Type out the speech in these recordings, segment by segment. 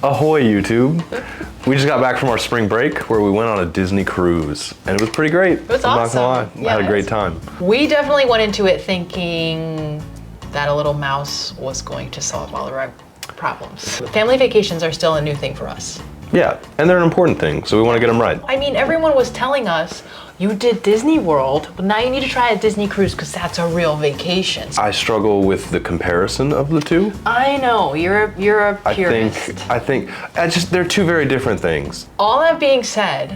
Ahoy, YouTube. We just got back from our spring break where we went on a Disney cruise, and it was pretty great. It was awesome. I'm not gonna lie. I had a great time. We definitely went into it thinking that a little mouse was going to solve all of our problems. Family vacations are still a new thing for us. Yeah, and they're an important thing, so we want to get them right. I mean, everyone was telling us, you did Disney World, but now you need to try a Disney cruise because that's a real vacation. I struggle with the comparison of the two. I know, you're a purist. I think they're two very different things. All that being said,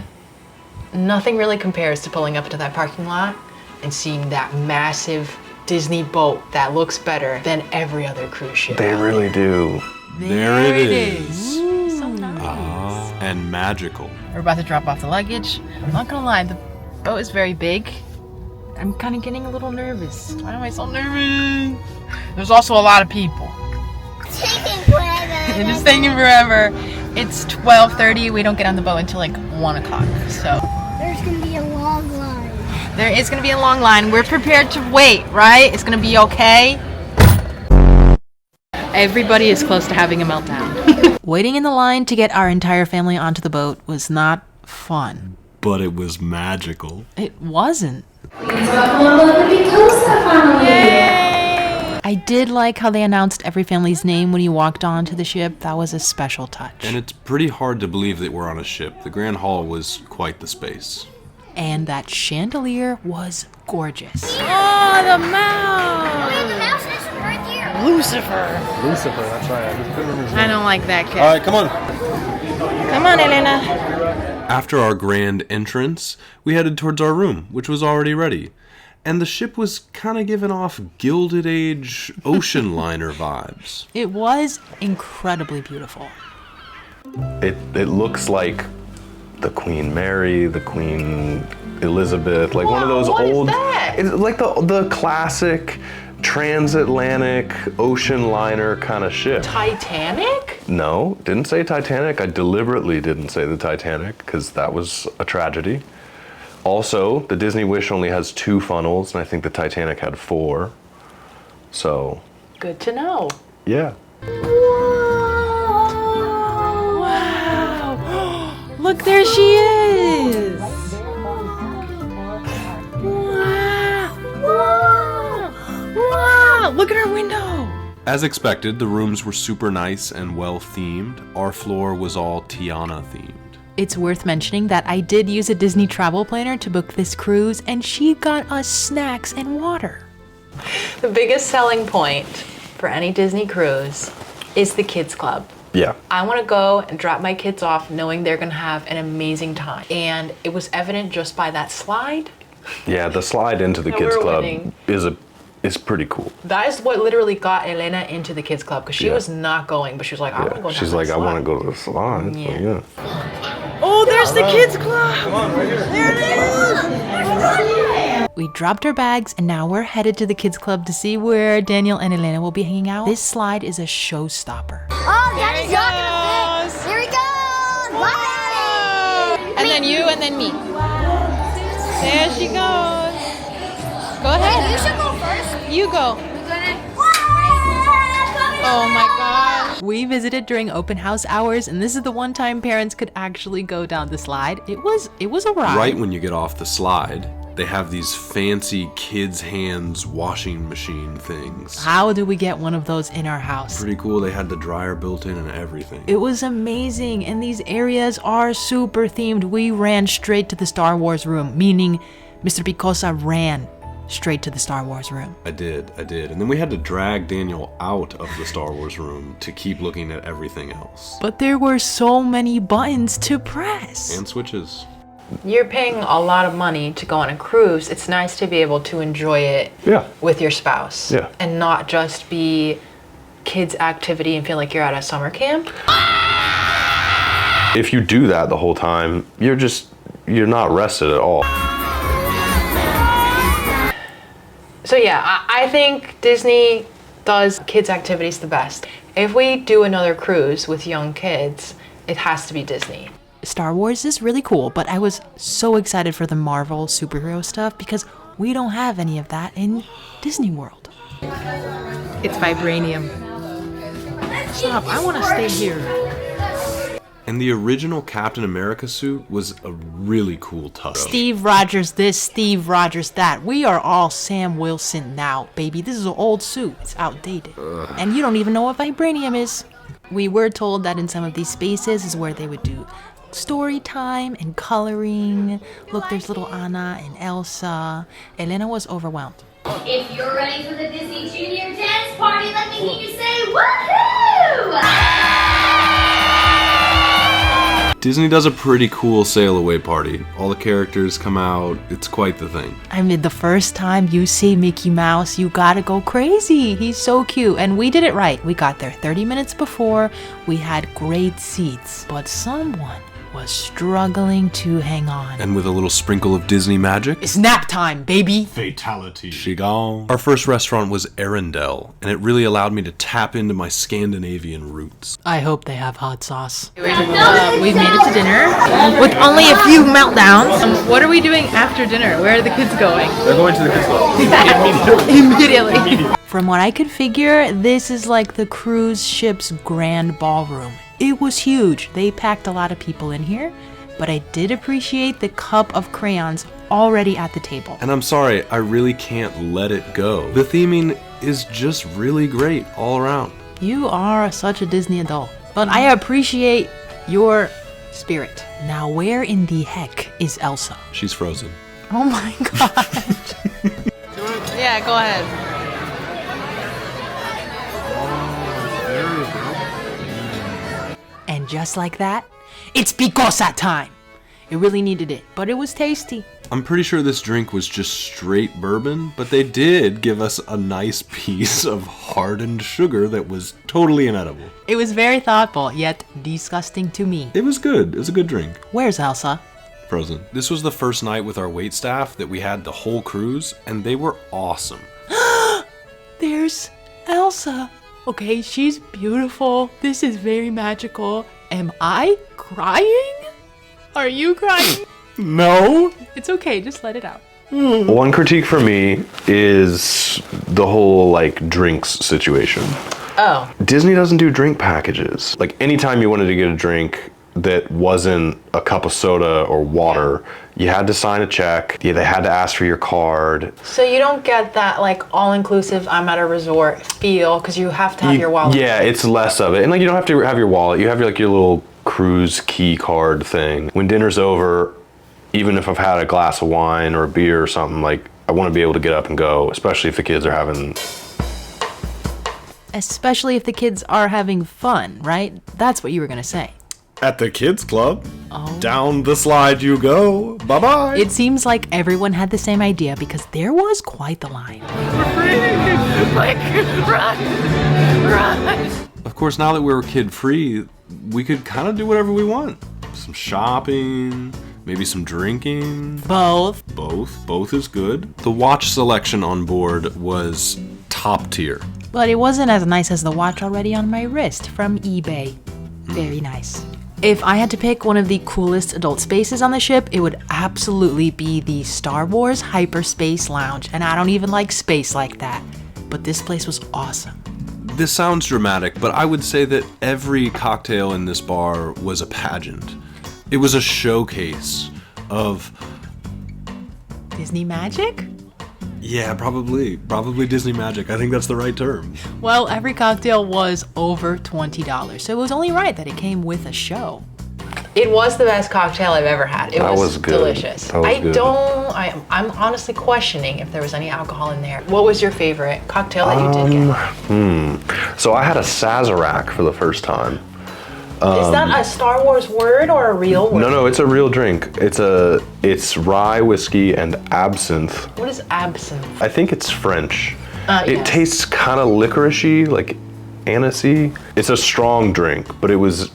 nothing really compares to pulling up into that parking lot and seeing that massive Disney boat that looks better than every other cruise ship. They really do. There it is. So nice. And magical. We're about to drop off the luggage. I'm not gonna lie, the boat is very big. I'm kind of getting a little nervous. Why am I so nervous? There's also a lot of people. It's taking forever. It is taking forever. It's 12:30. We don't get on the boat until like 1 o'clock. So There's gonna be a long line. there is gonna be a long line. We're prepared to wait, right? It's gonna be okay. Everybody is close to having a meltdown. Waiting in the line to get our entire family onto the boat was not fun. But it was magical. It wasn't. Welcome to the Picosa family. Yay! I did like how they announced every family's name when you walked onto the ship. That was a special touch. And it's pretty hard to believe that we're on a ship. The Grand Hall was quite the space. And that chandelier was gorgeous. Oh, the mouse! Wait, the mouse is right there. Lucifer. Lucifer, that's right. I just couldn't remember his name. I don't like that kid. All right, come on. Come on, Elena. After our grand entrance, we headed towards our room, which was already ready. And the ship was kind of giving off Gilded Age ocean liner vibes. It was incredibly beautiful. It looks like the Queen Mary, the Queen Elizabeth, like one of those what is old. that? It's like the classic transatlantic ocean liner kind of ship. Titanic? No, didn't say Titanic. I deliberately didn't say the Titanic because that was a tragedy. Also, the Disney Wish only has 2 funnels, and I think the Titanic had 4. So, Good to know. yeah. Wow. Look, there she is. Wow. Look at her window. As expected, the rooms were super nice and well themed. Our floor was all Tiana themed. It's worth mentioning that I did use a Disney travel planner to book this cruise, and she got us snacks and water. The biggest selling point for any Disney cruise is the kids club. Yeah. I want to go and drop my kids off knowing they're going to have an amazing time. And it was evident just by that slide. Yeah, the slide into the No, kids we're club winning. is pretty cool. That is what literally got Elena into the kids club because she Yeah. was not going, but she was like, I want to go down She's that like, I slide. want to go to the slide. Yeah. Yeah. Oh, there's the kids club. There it is. We dropped our bags and now we're headed to the kids club to see where Daniel and Elena will be hanging out. This slide is a showstopper. Oh, Daddy's not gonna fit. Here he goes. Wow. And then you and then me. There she goes. Go ahead. You should go first. You go. Oh my gosh. We visited during open house hours, and this is the one time parents could actually go down the slide. It was a ride. Right when you get off the slide, they have these fancy kids' hands washing machine things. How do we get one of those in our house? Pretty cool. They had the dryer built in and everything. It was amazing, and these areas are super themed. We ran straight to the Star Wars room, meaning Mr. Picosa ran straight to the Star Wars room. I did. And then we had to drag Daniel out of the Star Wars room to keep looking at everything else. But there were so many buttons to press. And switches. You're paying a lot of money to go on a cruise. It's nice to be able to enjoy it Yeah. with your spouse. Yeah. And not just be kids' activity and feel like you're at a summer camp. If you do that the whole time, you're not rested at all. So yeah, I think Disney does kids' activities the best. If we do another cruise with young kids, it has to be Disney. Star Wars is really cool, but I was so excited for the Marvel superhero stuff because we don't have any of that in Disney World. It's vibranium. Stop, I want to stay here. And the original Captain America suit was a really cool touch. Steve Rogers this, Steve Rogers that. We are all Sam Wilson now, baby. This is an old suit. It's outdated. And you don't even know what vibranium is. We were told that in some of these spaces is where they would do story time and coloring. Look, there's little Anna and Elsa. Elena was overwhelmed. If you're ready for the Disney Junior Dance Party, let me hear you say woohoo! Disney does a pretty cool sail away party. All the characters come out. It's quite the thing. I mean, the first time you see Mickey Mouse, you gotta go crazy. He's so cute. And we did it right. We got there 30 minutes before. We had great seats. But someone was struggling to hang on. And with a little sprinkle of Disney magic, It's nap time, baby. Fatality. she gone. Our first restaurant was Arendelle, and it really allowed me to tap into my Scandinavian roots. I hope they have hot sauce. We've made it to dinner with only a few meltdowns. What are we doing after dinner? Where are the kids going? They're going to the kids' club. Immediately. From what I could figure, this is like the cruise ship's grand ballroom. It was huge. They packed a lot of people in here, but I did appreciate the cup of crayons already at the table. And I'm sorry, I really can't let it go. The theming is just really great all around. You are such a Disney adult, but I appreciate your spirit. Now, where in the heck is Elsa? She's frozen. Oh my gosh. Yeah, go ahead. And just like that, it's Picosa time. It really needed it, but it was tasty. I'm pretty sure this drink was just straight bourbon, but they did give us a nice piece of hardened sugar that was totally inedible. It was very thoughtful, yet disgusting to me. It was good. It was a good drink. Where's Elsa? Frozen. This was the first night with our waitstaff that we had the whole cruise, and they were awesome. There's Elsa. Okay, she's beautiful. This is very magical. Am I crying? Are you crying? No. It's okay, just let it out. One critique for me is the whole like drinks situation. Oh. Disney doesn't do drink packages. Like anytime you wanted to get a drink that wasn't a cup of soda or water, you had to sign a check. Yeah, they had to ask for your card. So you don't get that like all-inclusive I'm at a resort feel because you have to have your wallet. Yeah, it's less of it. And like you don't have to have your wallet. You have like your little cruise key card thing. When dinner's over, even if I've had a glass of wine or a beer or something, like I want to be able to get up and go, especially if the kids are having... Especially if the kids are having fun, right? That's what you were gonna say. At the kids' club. Down the slide you go. Bye-bye. It seems like everyone had the same idea because there was quite the line. Of course, now that we were kid-free, we could kind of do whatever we want. Some shopping, maybe some drinking. Both. Both is good. The watch selection on board was top tier. But it wasn't as nice as the watch already on my wrist from eBay. Very nice. If I had to pick one of the coolest adult spaces on the ship, it would absolutely be the Star Wars Hyperspace Lounge. And I don't even like space like that. But this place was awesome. This sounds dramatic, but I would say that every cocktail in this bar was a pageant. It was a showcase of... Disney magic? Yeah, probably Disney magic. I think that's the right term. Well, every cocktail was over $20, so it was only right that it came with a show. It was the best cocktail I've ever had. It was good. delicious. That was good. I'm honestly questioning if there was any alcohol in there. What was your favorite cocktail that you did get? So I had a Sazerac for the first time. Is that a Star Wars word or a real word? No, it's a real drink. It's rye whiskey and absinthe. What is absinthe? I think it's French. It Yes. tastes kind of licorice-y, like anisey. It's a strong drink, but it was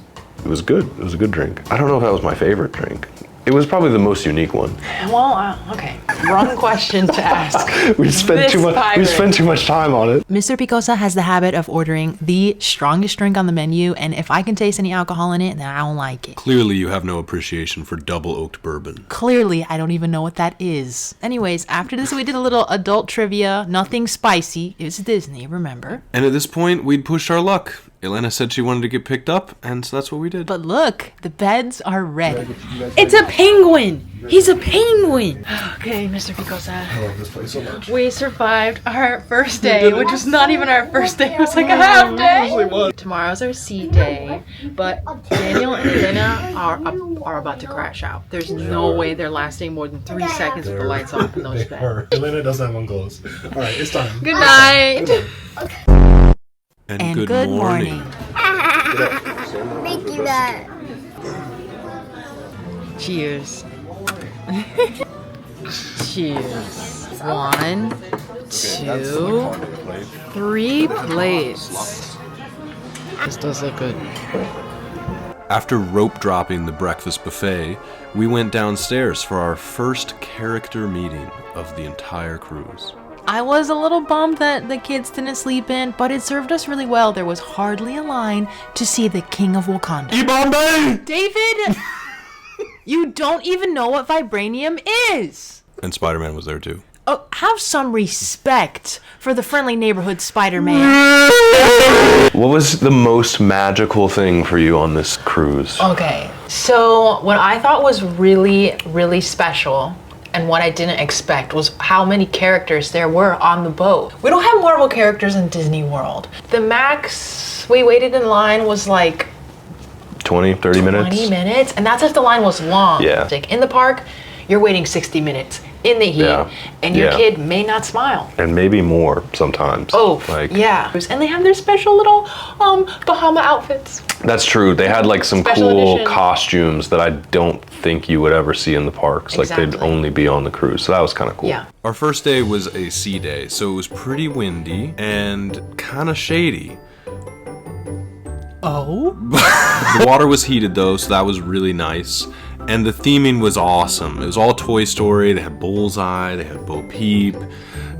good. It was a good drink. I don't know if that was my favorite drink. It was probably the most unique one. Well, okay. Wrong question to ask. We spent too much time on it. Mr. Picosa has the habit of ordering the strongest drink on the menu, and if I can taste any alcohol in it, then I don't like it. Clearly, you have no appreciation for double oaked bourbon. Clearly, I don't even know what that is. Anyways, after this, we did a little adult trivia. Nothing spicy. It was Disney, remember? And at this point, we'd pushed our luck. Elena said she wanted to get picked up, and so that's what we did. But look, the beds are ready. It's a penguin! He's a penguin! Okay, Mr. Picosa. I love this place so much. We survived our first day, which was not even our first day. It was like a half day. Tomorrow's our seed day, but Daniel and Elena are about to crash out. There's no way they're lasting more than 3 seconds with the lights off in those beds. Elena doesn't have one clothes. All right, it's time. Good night. And good morning. Thank you, Dad. Cheers. Cheers. 1, 2, 3 plates. This does look good. After rope dropping the breakfast buffet, we went downstairs for our first character meeting of the entire cruise. I was a little bummed that the kids didn't sleep in, but it served us really well. There was hardly a line to see the King of Wakanda. Bombay! David! You don't even know what vibranium is! And Spider-Man was there too. Oh, have some respect for the friendly neighborhood Spider-Man. What was the most magical thing for you on this cruise? Okay, so what I thought was really, really special and what I didn't expect was how many characters there were on the boat. We don't have Marvel characters in Disney World. The max we waited in line was like 20, 30 minutes? 20 minutes, and that's if the line was long. Yeah. Like in the park, you're waiting 60 minutes in the heat, Yeah. and your Yeah. kid may not smile. And maybe more sometimes. Oh, like, yeah. And they have their special little Bahama outfits. That's true. They had like some Special cool edition. costumes that I don't think you would ever see in the parks. Like they'd Exactly. only be on the cruise. So that was kind of cool. Yeah. Our first day was a sea day, so it was pretty windy and kind of shady. Oh? The water was heated though, so that was really nice. And the theming was awesome. It was all Toy Story. They had Bullseye, they had Bo Peep.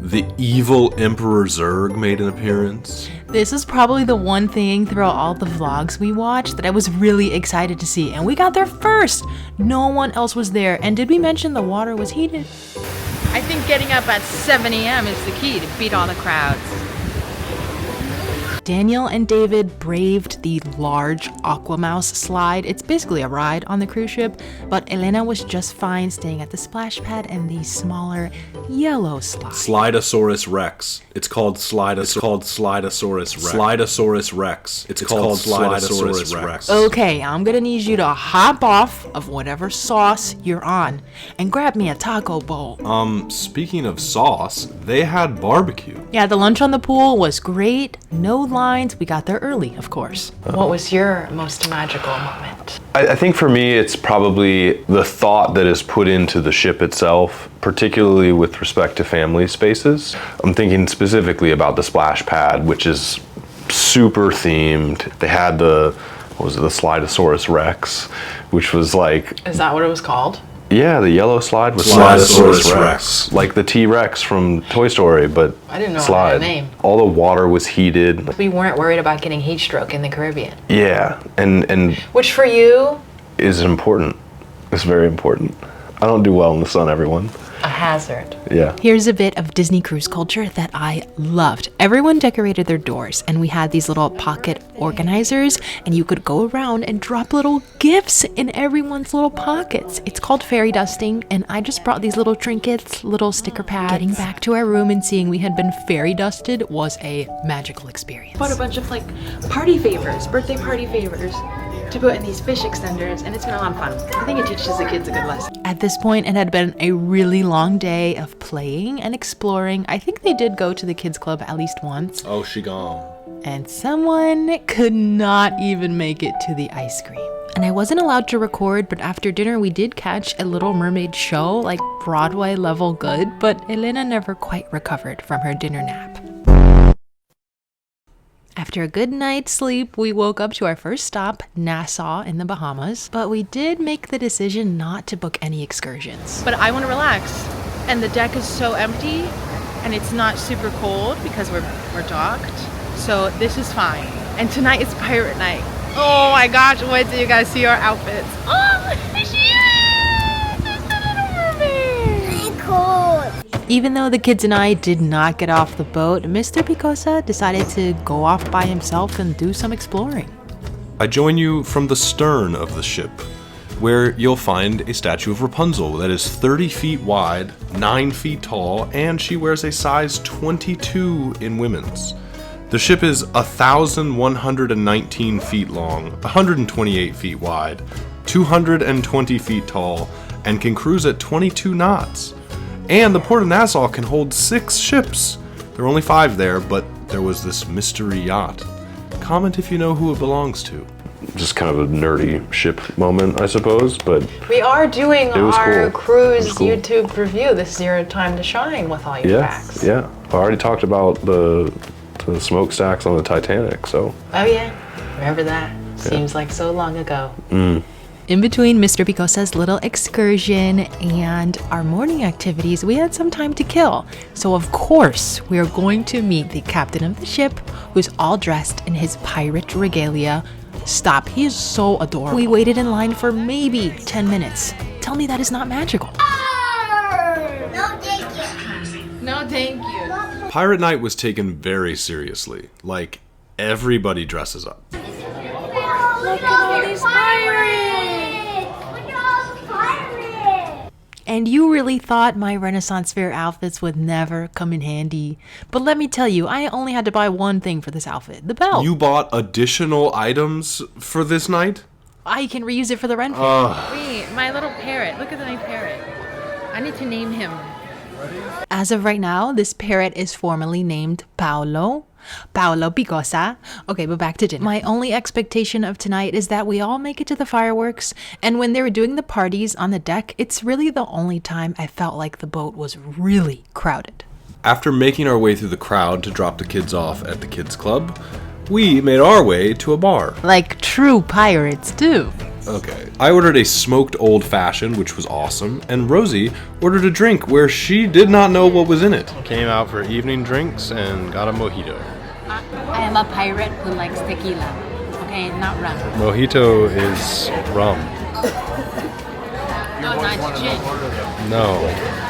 The evil Emperor Zurg made an appearance. This is probably the one thing throughout all the vlogs we watched that I was really excited to see, and we got there first. No one else was there, and did we mention the water was heated? I think getting up at 7 a.m. is the key to beat all the crowds. Daniel and David braved the large Aquamouse slide. It's basically a ride on the cruise ship, but Elena was just fine staying at the splash pad and the smaller yellow slide. Slidosaurus Rex. It's called Slidosaurus Rex. Slidosaurus Rex. It's called Slidosaurus Rex. Okay, I'm gonna need you to hop off of whatever sauce you're on and grab me a taco bowl. Speaking of sauce, they had barbecue. Yeah, the lunch on the pool was great. No lines. We got there early, of course. What was your most magical moment? I think for me, it's probably the thought that is put into the ship itself, particularly with respect to family spaces. I'm thinking specifically about the splash pad, which is super themed. They had the Slidosaurus Rex, which was like, Is that what it was called? yeah, the yellow slide was Slidosaurus Rex. like the T-Rex from Toy Story, but I didn't know it slide. had a name. All the water was heated. We weren't worried about getting heat stroke in the Caribbean. Yeah, and Which for you, is important. It's very important. I don't do well in the sun, everyone. a hazard. Yeah. Here's a bit of Disney cruise culture that I loved. Everyone decorated their doors, and we had these little pocket organizers, and you could go around and drop little gifts in everyone's little pockets. It's called fairy dusting, and I just brought these little trinkets, little sticker pads. Getting back to our room and seeing we had been fairy dusted was a magical experience. Bought a bunch of like party favors, birthday party favors to put in these fish extenders, and it's been a lot of fun. I think it teaches the kids a good lesson. At this point, it had been a really long day of playing and exploring. I think they did go to the kids club at least once. Oh, she gone. And someone could not even make it to the ice cream. And I wasn't allowed to record, but after dinner we did catch a Little Mermaid show, like Broadway level good, but Elena never quite recovered from her dinner nap. After a good night's sleep, we woke up to our first stop, Nassau in the Bahamas, but we did make the decision not to book any excursions. But I want to relax, and the deck is so empty, and it's not super cold because we're docked, so this is fine. And tonight is pirate night. Oh my gosh, wait till you guys see our outfits. Oh, there she is! There's the Little Mermaid! Cold. Even though the kids and I did not get off the boat, Mr. Picosa decided to go off by himself and do some exploring. I join you from the stern of the ship, where you'll find a statue of Rapunzel that is 30 feet wide, 9 feet tall, and she wears a size 22 in women's. The ship is 1,119 feet long, 128 feet wide, 220 feet tall, and can cruise at 22 knots. And the Port of Nassau can hold 6 ships. There are only 5 there, but there was this mystery yacht. Comment if you know who it belongs to. Just kind of a nerdy ship moment, I suppose, but We are doing was our cool. cruise It was cool. YouTube review. This is your time to shine with all your facts. yeah. I already talked about the smokestacks on the Titanic, so. Oh yeah, remember that? Seems like so long ago. In between Mr. Picosa's little excursion and our morning activities, we had some time to kill. So of course, we are going to meet the captain of the ship, who's all dressed in his pirate regalia. Stop, he is so adorable. We waited in line for maybe 10 minutes. Tell me that is not magical. No, thank you. No, thank you. Pirate Night was taken very seriously. Like, everybody dresses up. Look at all these pirates! Look at all the pirates! And you really thought my Renaissance Fair outfits would never come in handy. But let me tell you, I only had to buy one thing for this outfit, the belt. You bought additional items for this night? I can reuse it for the Ren Fair. Wait, my little parrot. Look at my parrot. I need to name him. As of right now, this parrot is formally named Paolo Picosa. Okay, but back to dinner. My only expectation of tonight is that we all make it to the fireworks, and when they were doing the parties on the deck, it's really the only time I felt like the boat was really crowded. After making our way through the crowd to drop the kids off at the kids' club, we made our way to a bar. Like true pirates do. Okay. I ordered a smoked old fashioned, which was awesome, and Rosie ordered a drink where she did not know what was in it. Came out for evening drinks and got a mojito. I am a pirate who likes tequila. Okay, not rum. Mojito is rum. No, not gin. No.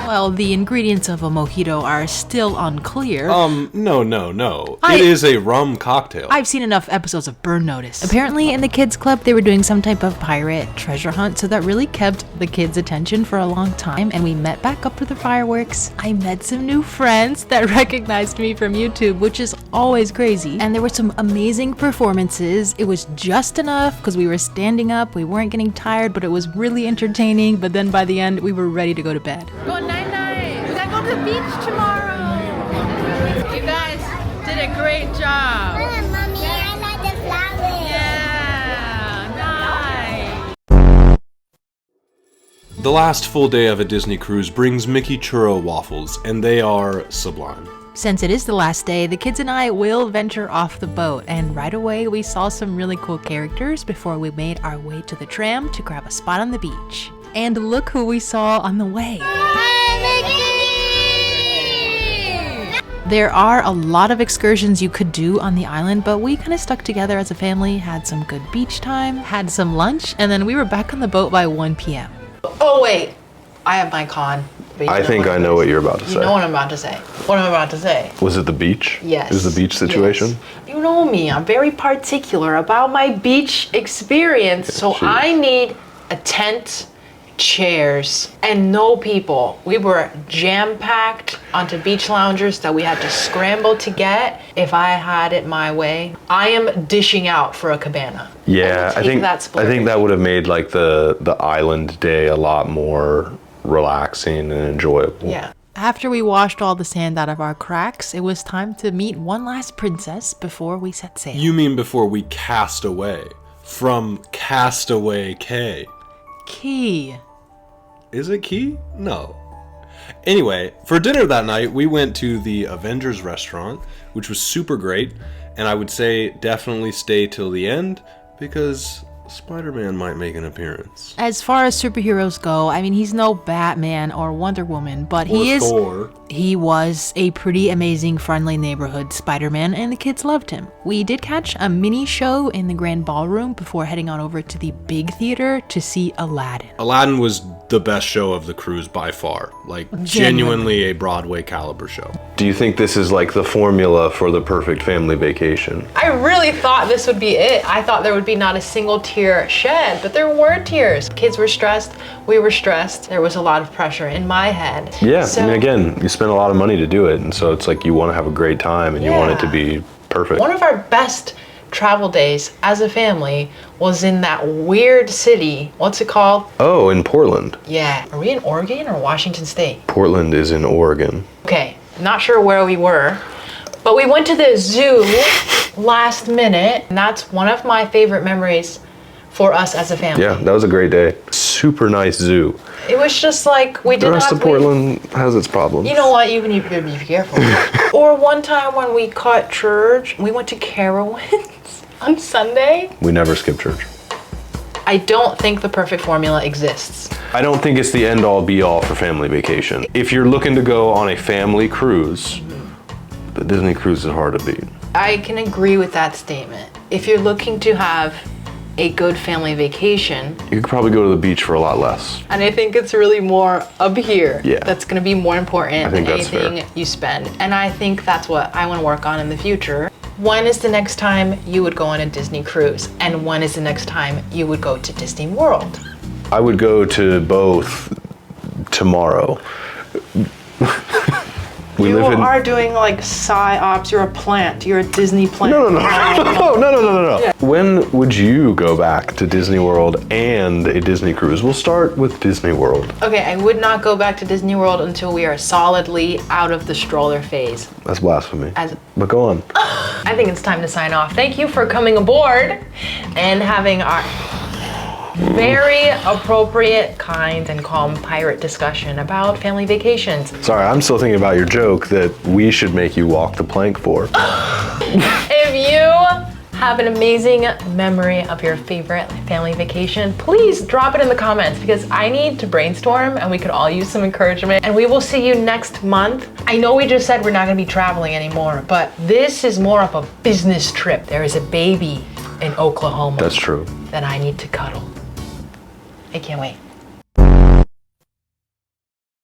Well, the ingredients of a mojito are still unclear. No. It is a rum cocktail. I've seen enough episodes of Burn Notice. Apparently, in the kids' club, they were doing some type of pirate treasure hunt, so that really kept the kids' attention for a long time, and we met back up for the fireworks. I met some new friends that recognized me from YouTube, which is always crazy, and there were some amazing performances. It was just enough because we were standing up, we weren't getting tired, but it was really entertaining, but then by the end, we were ready to go to bed. Go night-night. We gotta go to the beach tomorrow. You guys did a great job. Mommy, I like the flowers. Yeah, nice. The last full day of a Disney cruise brings Mickey churro waffles, and they are sublime. Since it is the last day, the kids and I will venture off the boat, and right away we saw some really cool characters before we made our way to the tram to grab a spot on the beach. And look who we saw on the way. There are a lot of excursions you could do on the island, but we kind of stuck together as a family, had some good beach time, had some lunch, and then we were back on the boat by 1 p.m. Oh wait, I have my con. I think I know what you're about to say. You know what I'm about to say. What I'm about to say. Was it the beach? Yes. Is the beach situation? Yes. You know me, I'm very particular about my beach experience, so she I is. need a tent, chairs, and no people. We were jam-packed onto beach loungers that we had to scramble to get. If I had it my way, I am dishing out for a cabana. Yeah, I think that would have made like the island day a lot more relaxing and enjoyable. Yeah. After we washed all the sand out of our cracks, it was time to meet one last princess before we set sail. You mean before we cast away from Castaway Cay? Key. Is it Key? No. Anyway, for dinner that night, we went to the Avengers restaurant, which was super great, and I would say definitely stay till the end because Spider-Man might make an appearance. As far as superheroes go, I mean, he's no Batman or Wonder Woman, but Thor. He was a pretty amazing, friendly neighborhood Spider-Man, and the kids loved him. We did catch a mini show in the Grand Ballroom before heading on over to the big theater to see Aladdin. Aladdin was the best show of the cruise by far. Like, genuinely a Broadway caliber show. Do you think this is like the formula for the perfect family vacation? I really thought this would be it. I thought there would be not a single tear shed, but there were tears. Kids were stressed, we were stressed. There was a lot of pressure in my head. Yeah, So, I mean, again, you spend a lot of money to do it, and so it's like you want to have a great time and you want it to be perfect. one of our best travel days as a family was in that weird city. What's it called? Oh, in Portland. Yeah. Are we in Oregon or Washington State? Portland is in Oregon. Okay, not sure where we were, but we went to the zoo last minute, and that's one of my favorite memories for us as a family. Yeah, that was a great day. Super nice zoo. It was just like we did The rest not of Portland has its problems. You know what? You need to be careful. Or one time when we caught church, we went to Carowinds on Sunday. We never skip church. I don't think the perfect formula exists. I don't think it's the end all be all for family vacation. If you're looking to go on a family cruise, the Disney cruise is hard to beat. I can agree with that statement. If you're looking to have a good family vacation, You could probably go to the beach for a lot less. and I think it's really more up here. Yeah. That's gonna be more important I think than that's anything you spend. And I think that's what I wanna work on in the future. When is the next time you would go on a Disney cruise? And when is the next time you would go to Disney World? I would go to both tomorrow. We You live in. are doing like psyops, you're a plant, you're a Disney plant. No. When would you go back to Disney World and a Disney cruise? We'll start with Disney World. Okay, I would not go back to Disney World until we are solidly out of the stroller phase. That's blasphemy. As But go on. I think it's time to sign off. Thank you for coming aboard and having our very appropriate, kind, and calm pirate discussion about family vacations. Sorry, I'm still thinking about your joke that we should make you walk the plank for. If you have an amazing memory of your favorite family vacation, please drop it in the comments because I need to brainstorm and we could all use some encouragement. And we will see you next month. I know we just said we're not gonna be traveling anymore, but this is more of a business trip. There is a baby in Oklahoma That's true. that I need to cuddle. I can't wait.